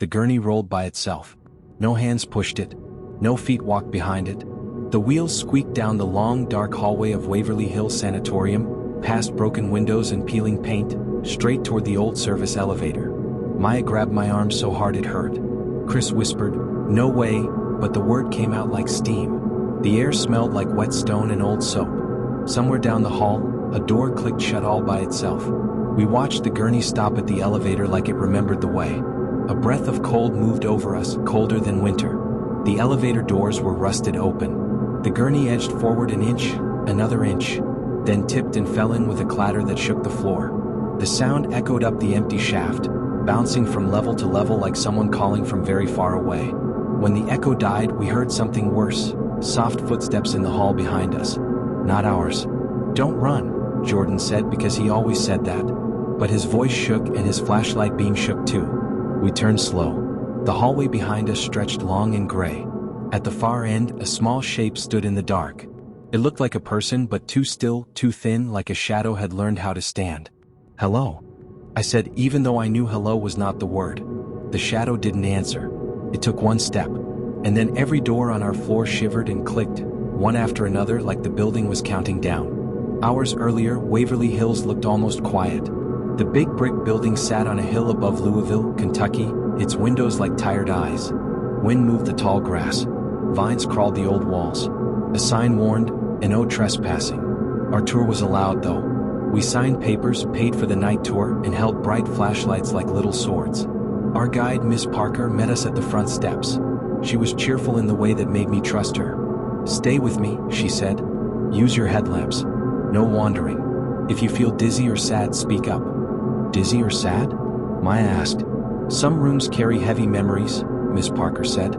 The gurney rolled by itself. No hands pushed it. No feet walked behind it. The wheels squeaked down the long, dark hallway of Waverly Hills Sanatorium, past broken windows and peeling paint, straight toward the old service elevator. Maya grabbed my arm so hard it hurt. Chris whispered, "No way," but the word came out like steam. The air smelled like wet stone and old soap. Somewhere down the hall, a door clicked shut all by itself. We watched the gurney stop at the elevator like it remembered the way. A breath of cold moved over us, colder than winter. The elevator doors were rusted open. The gurney edged forward an inch, another inch, then tipped and fell in with a clatter that shook the floor. The sound echoed up the empty shaft, bouncing from level to level like someone calling from very far away. When the echo died, we heard something worse, soft footsteps in the hall behind us. Not ours. "Don't run," Jordan said because he always said that. But his voice shook and his flashlight beam shook too. We turned slow. The hallway behind us stretched long and gray. At the far end, a small shape stood in the dark. It looked like a person, but too still, too thin, like a shadow had learned how to stand. "Hello," I said, even though I knew hello was not the word. The shadow didn't answer. It took one step, and then every door on our floor shivered and clicked, one after another, like the building was counting down. Hours earlier, Waverly Hills looked almost quiet. The big brick building sat on a hill above Louisville, Kentucky, its windows like tired eyes. Wind moved the tall grass. Vines crawled the old walls. A sign warned, "No trespassing." Our tour was allowed though. We signed papers, paid for the night tour, and held bright flashlights like little swords. Our guide, Miss Parker, met us at the front steps. She was cheerful in the way that made me trust her. "Stay with me," she said. "Use your headlamps. No wandering. If you feel dizzy or sad, speak up." "Dizzy or sad?" Maya asked. "Some rooms carry heavy memories," Miss Parker said.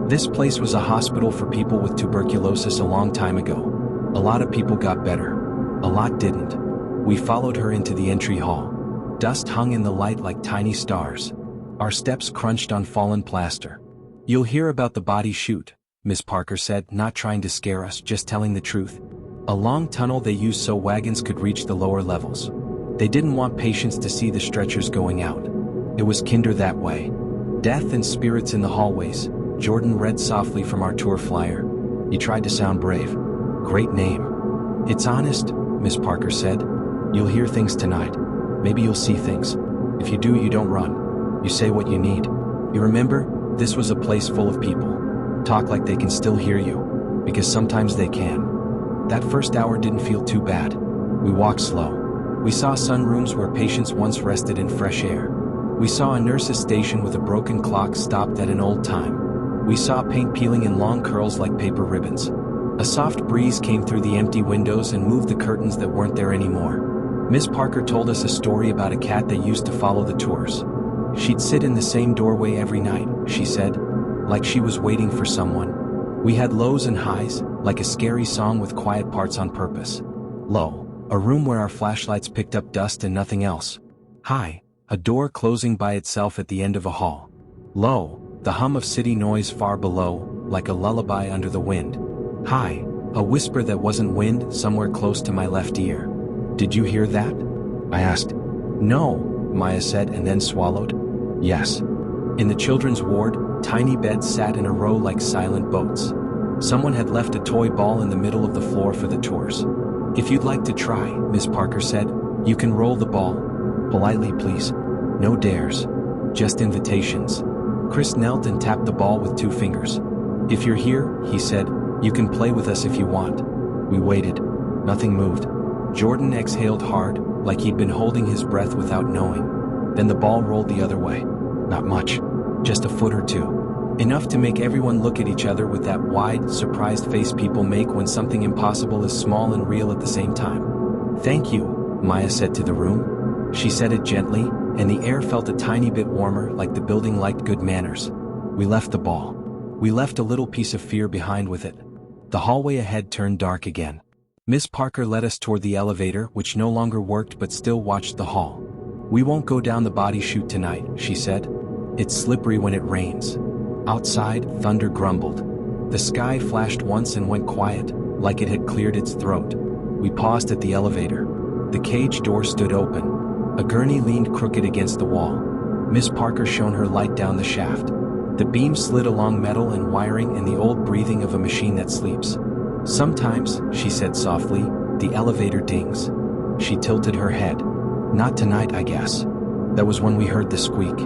"This place was a hospital for people with tuberculosis a long time ago. A lot of people got better. A lot didn't." We followed her into the entry hall. Dust hung in the light like tiny stars. Our steps crunched on fallen plaster. "You'll hear about the body chute," Miss Parker said, not trying to scare us, just telling the truth. "A long tunnel they used so wagons could reach the lower levels. They didn't want patients to see the stretchers going out. It was kinder that way. Death and spirits in the hallways," Jordan read softly from our tour flyer. He tried to sound brave. "Great name." "It's honest," Miss Parker said. "You'll hear things tonight. Maybe you'll see things. If you do, you don't run. You say what you need. You remember, this was a place full of people. Talk like they can still hear you, because sometimes they can." That first hour didn't feel too bad. We walked slow. We saw sunrooms where patients once rested in fresh air. We saw a nurse's station with a broken clock stopped at an old time. We saw paint peeling in long curls like paper ribbons. A soft breeze came through the empty windows and moved the curtains that weren't there anymore. Miss Parker told us a story about a cat that used to follow the tours. She'd sit in the same doorway every night, she said, like she was waiting for someone. We had lows and highs, like a scary song with quiet parts on purpose. Low, a room where our flashlights picked up dust and nothing else. High, a door closing by itself at the end of a hall. Low, the hum of city noise far below, like a lullaby under the wind. High, a whisper that wasn't wind somewhere close to my left ear. "Did you hear that?" I asked. "No," Maya said and then swallowed. "Yes." In the children's ward, tiny beds sat in a row like silent boats. Someone had left a toy ball in the middle of the floor for the tours. "If you'd like to try," Miss Parker said, "you can roll the ball. Politely, please. No dares. Just invitations." Chris knelt and tapped the ball with 2 fingers. "If you're here," he said, "you can play with us if you want." We waited. Nothing moved. Jordan exhaled hard, like he'd been holding his breath without knowing. Then the ball rolled the other way. Not much. Just a foot or 2. Enough to make everyone look at each other with that wide, surprised face people make when something impossible is small and real at the same time. "Thank you," Maya said to the room. She said it gently, and the air felt a tiny bit warmer, like the building liked good manners. We left the ball. We left a little piece of fear behind with it. The hallway ahead turned dark again. Miss Parker led us toward the elevator, which no longer worked but still watched the hall. "We won't go down the body chute tonight," she said. "It's slippery when it rains." Outside, thunder grumbled. The sky flashed once and went quiet, like it had cleared its throat. We paused at the elevator. The cage door stood open. A gurney leaned crooked against the wall. Miss Parker shone her light down the shaft. The beam slid along metal and wiring and the old breathing of a machine that sleeps. "Sometimes," she said softly, "the elevator dings." She tilted her head. "Not tonight, I guess." That was when we heard the squeak.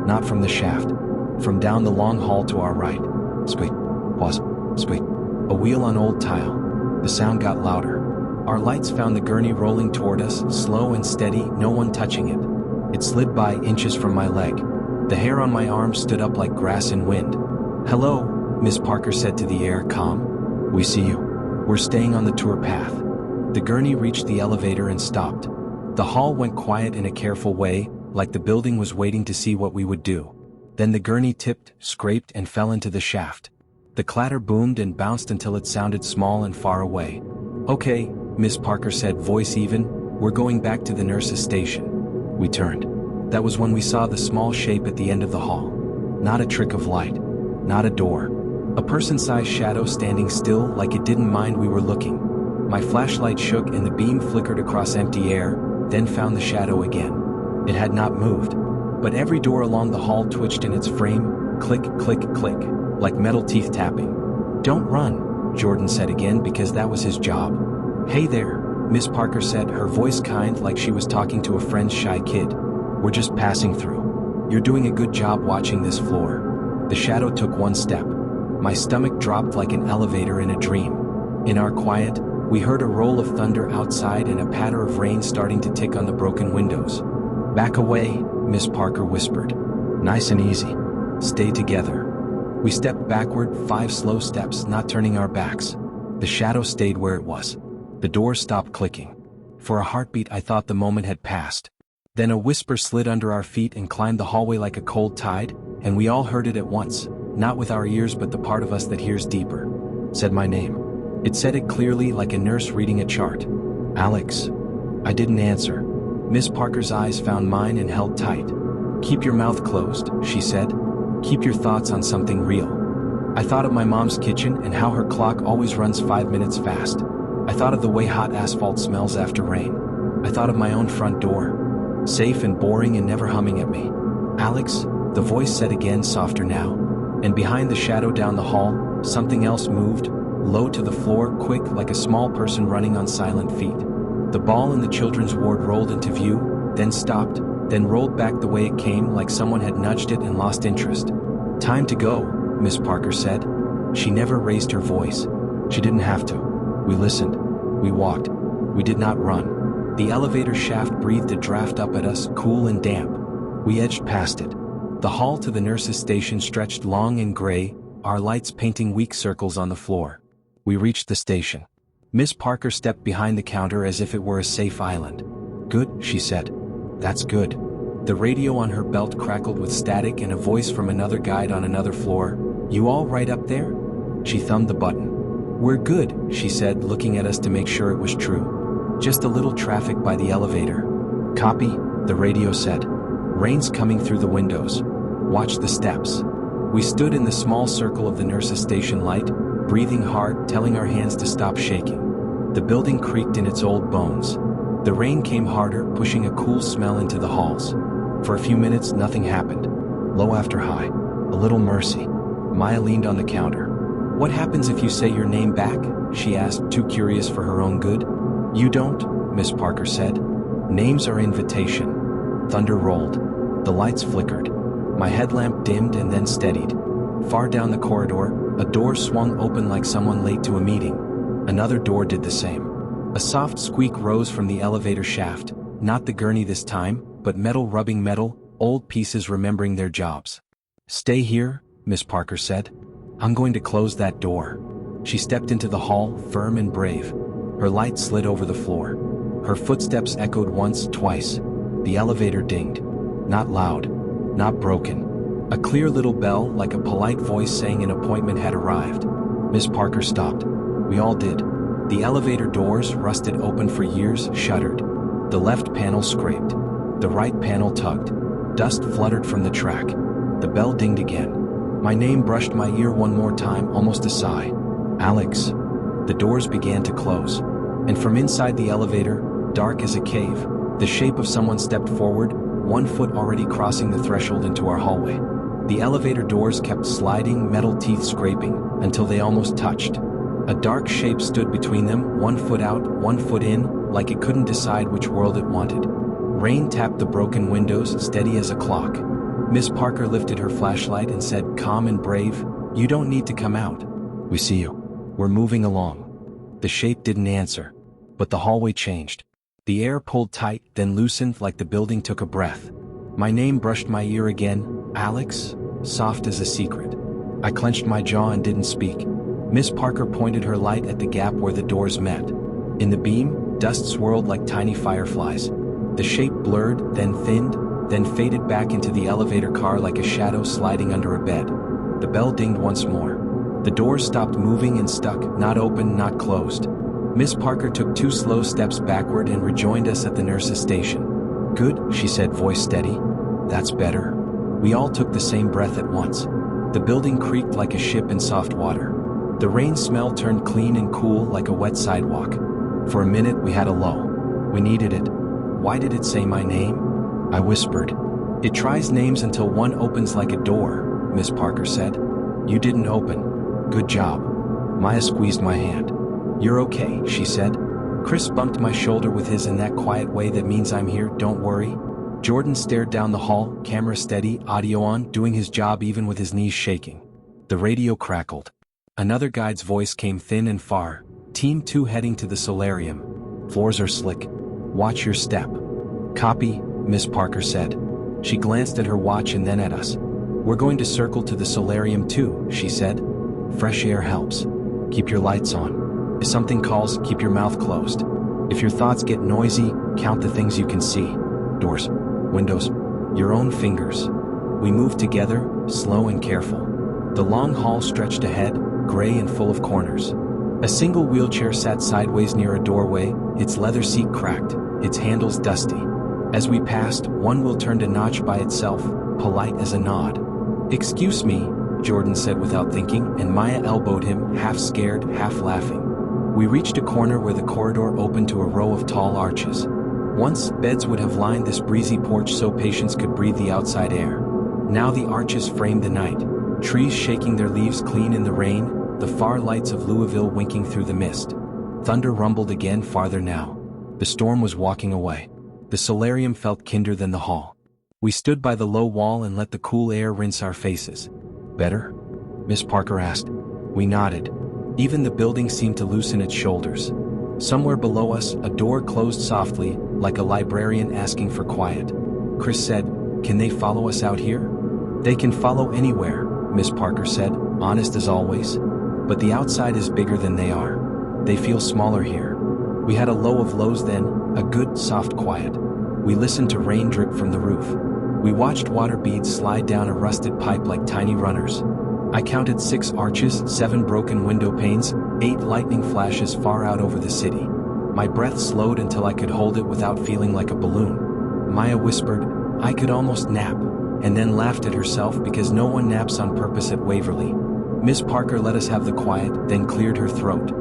Not from the shaft. From down the long hall to our right. Squeak. Pause. Squeak. A wheel on old tile. The sound got louder. Our lights found the gurney rolling toward us, slow and steady, no one touching it. It slid by inches from my leg. The hair on my arm stood up like grass in wind. "Hello," Miss Parker said to the air, calm. "We see you. We're staying on the tour path." The gurney reached the elevator and stopped. The hall went quiet in a careful way, like the building was waiting to see what we would do. Then the gurney tipped, scraped, and fell into the shaft. The clatter boomed and bounced until it sounded small and far away. "Okay," Miss Parker said, voice even, "we're going back to the nurse's station." We turned. That was when we saw the small shape at the end of the hall. Not a trick of light. Not a door. A person-sized shadow standing still like it didn't mind we were looking. My flashlight shook and the beam flickered across empty air, then found the shadow again. It had not moved. But every door along the hall twitched in its frame, click, click, click, like metal teeth tapping. "Don't run," Jordan said again because that was his job. "Hey there," Miss Parker said, her voice kind like she was talking to a friend's shy kid. "We're just passing through. You're doing a good job watching this floor." The shadow took one step. My stomach dropped like an elevator in a dream. In our quiet, we heard a roll of thunder outside and a patter of rain starting to tick on the broken windows. "Back away," Miss Parker whispered. "Nice and easy. Stay together." We stepped backward, 5 slow steps, not turning our backs. The shadow stayed where it was. The door stopped clicking. For a heartbeat I thought the moment had passed. Then a whisper slid under our feet and climbed the hallway like a cold tide, and we all heard it at once, not with our ears but the part of us that hears deeper. Said my name. It said it clearly like a nurse reading a chart. "Alex." I didn't answer. Miss Parker's eyes found mine and held tight. "Keep your mouth closed," she said. "Keep your thoughts on something real." I thought of my mom's kitchen and how her clock always runs 5 minutes fast. I thought of the way hot asphalt smells after rain. I thought of my own front door. Safe and boring and never humming at me. "Alex," the voice said again, softer now. And behind the shadow down the hall, something else moved, low to the floor, quick like a small person running on silent feet. The ball in the children's ward rolled into view, then stopped, then rolled back the way it came like someone had nudged it and lost interest. "Time to go," Miss Parker said. She never raised her voice. She didn't have to. We listened. We walked. We did not run. The elevator shaft breathed a draft up at us, cool and damp. We edged past it. The hall to the nurse's station stretched long and gray, our lights painting weak circles on the floor. We reached the station. Miss Parker stepped behind the counter as if it were a safe island. "Good," she said. "That's good." The radio on her belt crackled with static and a voice from another guide on another floor. "You all right up there?" She thumbed the button. "We're good," she said, looking at us to make sure it was true. "Just a little traffic by the elevator." "Copy," the radio said. "Rain's coming through the windows. Watch the steps." We stood in the small circle of the nurse's station light, breathing hard, telling our hands to stop shaking. The building creaked in its old bones. The rain came harder, pushing a cool smell into the halls. For a few minutes, nothing happened. Low after high. A little mercy. Maya leaned on the counter. "What happens if you say your name back?" she asked, too curious for her own good. "You don't," Miss Parker said. "Names are invitation." Thunder rolled. The lights flickered. My headlamp dimmed and then steadied. Far down the corridor, a door swung open like someone late to a meeting. Another door did the same. A soft squeak rose from the elevator shaft, not the gurney this time, but metal rubbing metal, old pieces remembering their jobs. "Stay here," Miss Parker said. "I'm going to close that door." She stepped into the hall, firm and brave. Her light slid over the floor. Her footsteps echoed once, twice. The elevator dinged. Not loud. Not broken. A clear little bell, like a polite voice saying an appointment had arrived. Miss Parker stopped. We all did. The elevator doors, rusted open for years, shuddered. The left panel scraped. The right panel tugged. Dust fluttered from the track. The bell dinged again. My name brushed my ear one more time, almost a sigh. "Alex." The doors began to close. And from inside the elevator, dark as a cave, the shape of someone stepped forward, one foot already crossing the threshold into our hallway. The elevator doors kept sliding, metal teeth scraping, until they almost touched. A dark shape stood between them, 1 foot out, 1 foot in, like it couldn't decide which world it wanted. Rain tapped the broken windows, steady as a clock. Miss Parker lifted her flashlight and said, calm and brave, "You don't need to come out. We see you. We're moving along." The shape didn't answer, but the hallway changed. The air pulled tight, then loosened like the building took a breath. My name brushed my ear again, Alex, soft as a secret. I clenched my jaw and didn't speak. Miss Parker pointed her light at the gap where the doors met. In the beam, dust swirled like tiny fireflies. The shape blurred, then thinned, then faded back into the elevator car like a shadow sliding under a bed. The bell dinged once more. The doors stopped moving and stuck, not open, not closed. Miss Parker took 2 slow steps backward and rejoined us at the nurse's station. "Good," she said, voice steady. "That's better." We all took the same breath at once. The building creaked like a ship in soft water. The rain smell turned clean and cool like a wet sidewalk. For a minute we had a lull. We needed it. Why did it say my name? I whispered. "It tries names until one opens like a door," Miss Parker said. "You didn't open. Good job." Maya squeezed my hand. "You're okay," she said. Chris bumped my shoulder with his in that quiet way that means I'm here, don't worry. Jordan stared down the hall, camera steady, audio on, doing his job even with his knees shaking. The radio crackled. Another guide's voice came thin and far. "Team 2 heading to the solarium. Floors are slick. Watch your step." "Copy," Miss Parker said. She glanced at her watch and then at us. "We're going to circle to the solarium too," she said. "Fresh air helps. Keep your lights on. If something calls, keep your mouth closed. If your thoughts get noisy, count the things you can see. Doors, windows, your own fingers." We moved together, slow and careful. The long hall stretched ahead, gray and full of corners. A single wheelchair sat sideways near a doorway, its leather seat cracked, its handles dusty. As we passed, one wheel turned a notch by itself, polite as a nod. "Excuse me," Jordan said without thinking, and Maya elbowed him, half scared, half laughing. We reached a corner where the corridor opened to a row of tall arches. Once, beds would have lined this breezy porch so patients could breathe the outside air. Now the arches framed the night, trees shaking their leaves clean in the rain, the far lights of Louisville winking through the mist. Thunder rumbled again farther now. The storm was walking away. The solarium felt kinder than the hall. We stood by the low wall and let the cool air rinse our faces. "Better?" Miss Parker asked. We nodded. Even the building seemed to loosen its shoulders. Somewhere below us, a door closed softly, like a librarian asking for quiet. Chris said, "Can they follow us out here?" "They can follow anywhere," Miss Parker said, honest as always. "But the outside is bigger than they are. They feel smaller here." We had a low of lows then, a good, soft quiet. We listened to rain drip from the roof. We watched water beads slide down a rusted pipe like tiny runners. I counted 6 arches, 7 broken window panes, 8 lightning flashes far out over the city. My breath slowed until I could hold it without feeling like a balloon. Maya whispered, "I could almost nap," and then laughed at herself because no one naps on purpose at Waverly. Miss Parker let us have the quiet, then cleared her throat.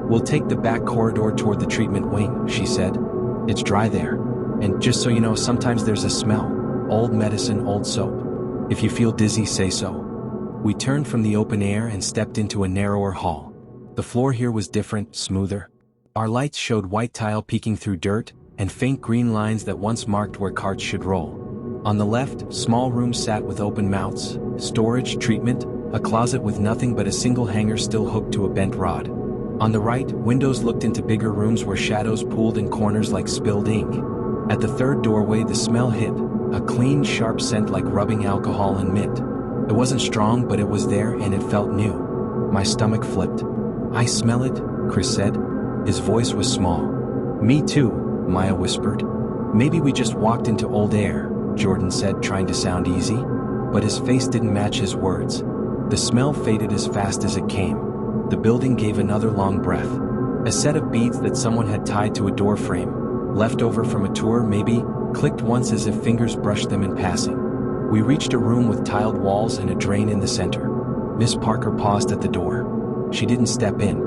"We'll take the back corridor toward the treatment wing," she said. "It's dry there. And just so you know, sometimes there's a smell. Old medicine, old soap. If you feel dizzy, say so." We turned from the open air and stepped into a narrower hall. The floor here was different, smoother. Our lights showed white tile peeking through dirt, and faint green lines that once marked where carts should roll. On the left, small rooms sat with open mouths, storage, treatment, a closet with nothing but a single hanger still hooked to a bent rod. On the right, windows looked into bigger rooms where shadows pooled in corners like spilled ink. At the third doorway the smell hit, a clean, sharp scent like rubbing alcohol and mint. It wasn't strong, but it was there and it felt new. My stomach flipped. "I smell it," Chris said. His voice was small. "Me too," Maya whispered. "Maybe we just walked into old air," Jordan said, trying to sound easy. But his face didn't match his words. The smell faded as fast as it came. The building gave another long breath. A set of beads that someone had tied to a door frame, left over from a tour maybe, clicked once as if fingers brushed them in passing. We reached a room with tiled walls and a drain in the center. Miss Parker paused at the door. She didn't step in.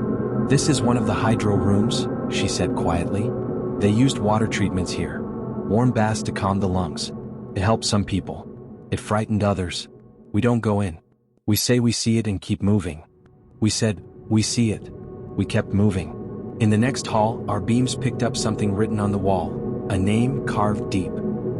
"This is one of the hydro rooms," she said quietly. "They used water treatments here. Warm baths to calm the lungs. It helped some people. It frightened others. We don't go in. We say we see it and keep moving. We said, we see it. We kept moving. In the next hall, our beams picked up something written on the wall, a name carved deep.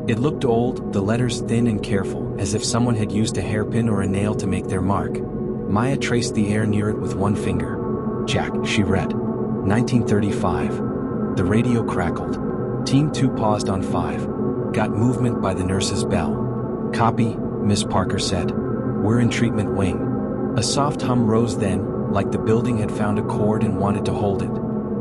It looked old, the letters thin and careful, as if someone had used a hairpin or a nail to make their mark. Maya traced the air near it with one finger. Jack, she read. 1935. The radio crackled. Team 2 paused on 5. Got movement by the nurse's bell. Copy, Miss Parker said. We're in treatment wing. A soft hum rose then, like the building had found a chord and wanted to hold it.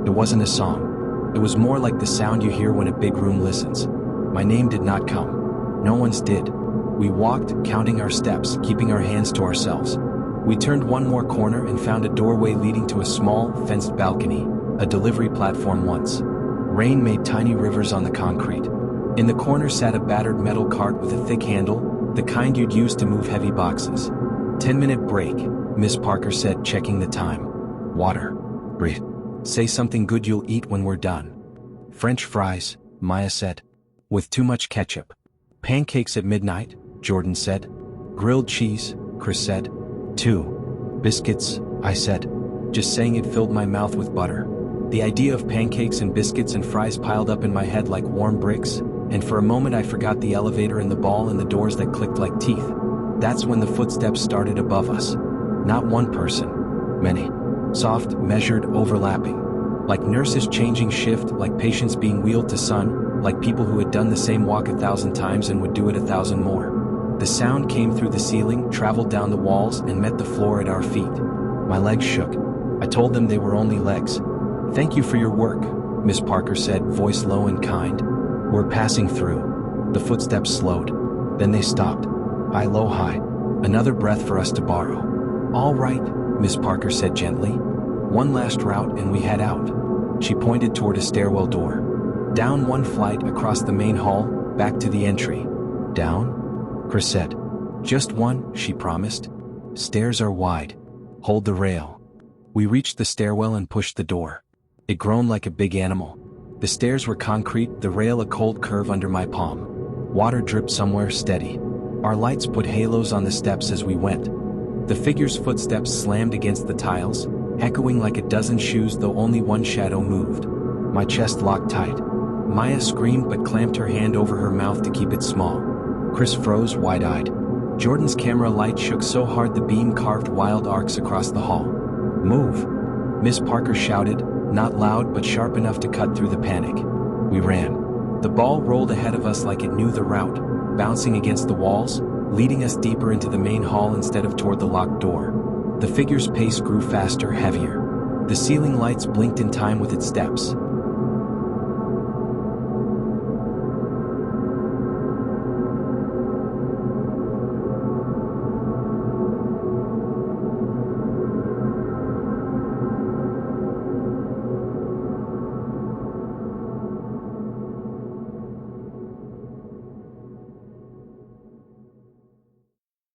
It wasn't a song. It was more like the sound you hear when a big room listens. My name did not come. No one's did. We walked, counting our steps, keeping our hands to ourselves. We turned one more corner and found a doorway leading to a small, fenced balcony, a delivery platform once. Rain made tiny rivers on the concrete. In the corner sat a battered metal cart with a thick handle, the kind you'd use to move heavy boxes. 10-minute break, Miss Parker said, checking the time. Water. Breathe. Say something good you'll eat when we're done. French fries, Maya said. With too much ketchup. Pancakes at midnight, Jordan said. Grilled cheese, Chris said. 2. Biscuits, I said. Just saying it filled my mouth with butter. The idea of pancakes and biscuits and fries piled up in my head like warm bricks, and for a moment I forgot the elevator and the ball and the doors that clicked like teeth. That's when the footsteps started above us. Not one person. Many. Soft, measured, overlapping. Like nurses changing shift, like patients being wheeled to sun, like people who had done the same walk 1,000 times and would do it 1,000 more. The sound came through the ceiling, traveled down the walls, and met the floor at our feet. My legs shook. I told them they were only legs. Thank you for your work, Miss Parker said, voice low and kind. We're passing through. The footsteps slowed. Then they stopped. High, low, high. Another breath for us to borrow. All right, Miss Parker said gently. One last route and we head out. She pointed toward a stairwell door. Down one flight across the main hall, back to the entry. Down? Chris said. Just one, she promised. Stairs are wide. Hold the rail. We reached the stairwell and pushed the door. It groaned like a big animal. The stairs were concrete, the rail a cold curve under my palm. Water dripped somewhere steady. Our lights put halos on the steps as we went. The figure's footsteps slammed against the tiles, echoing like a dozen shoes though only one shadow moved. My chest locked tight. Maya screamed but clamped her hand over her mouth to keep it small. Chris froze, wide-eyed. Jordan's camera light shook so hard the beam carved wild arcs across the hall. Move! Miss Parker shouted, not loud but sharp enough to cut through the panic. We ran. The ball rolled ahead of us like it knew the route, bouncing against the walls, leading us deeper into the main hall instead of toward the locked door. The figure's pace grew faster, heavier. The ceiling lights blinked in time with its steps.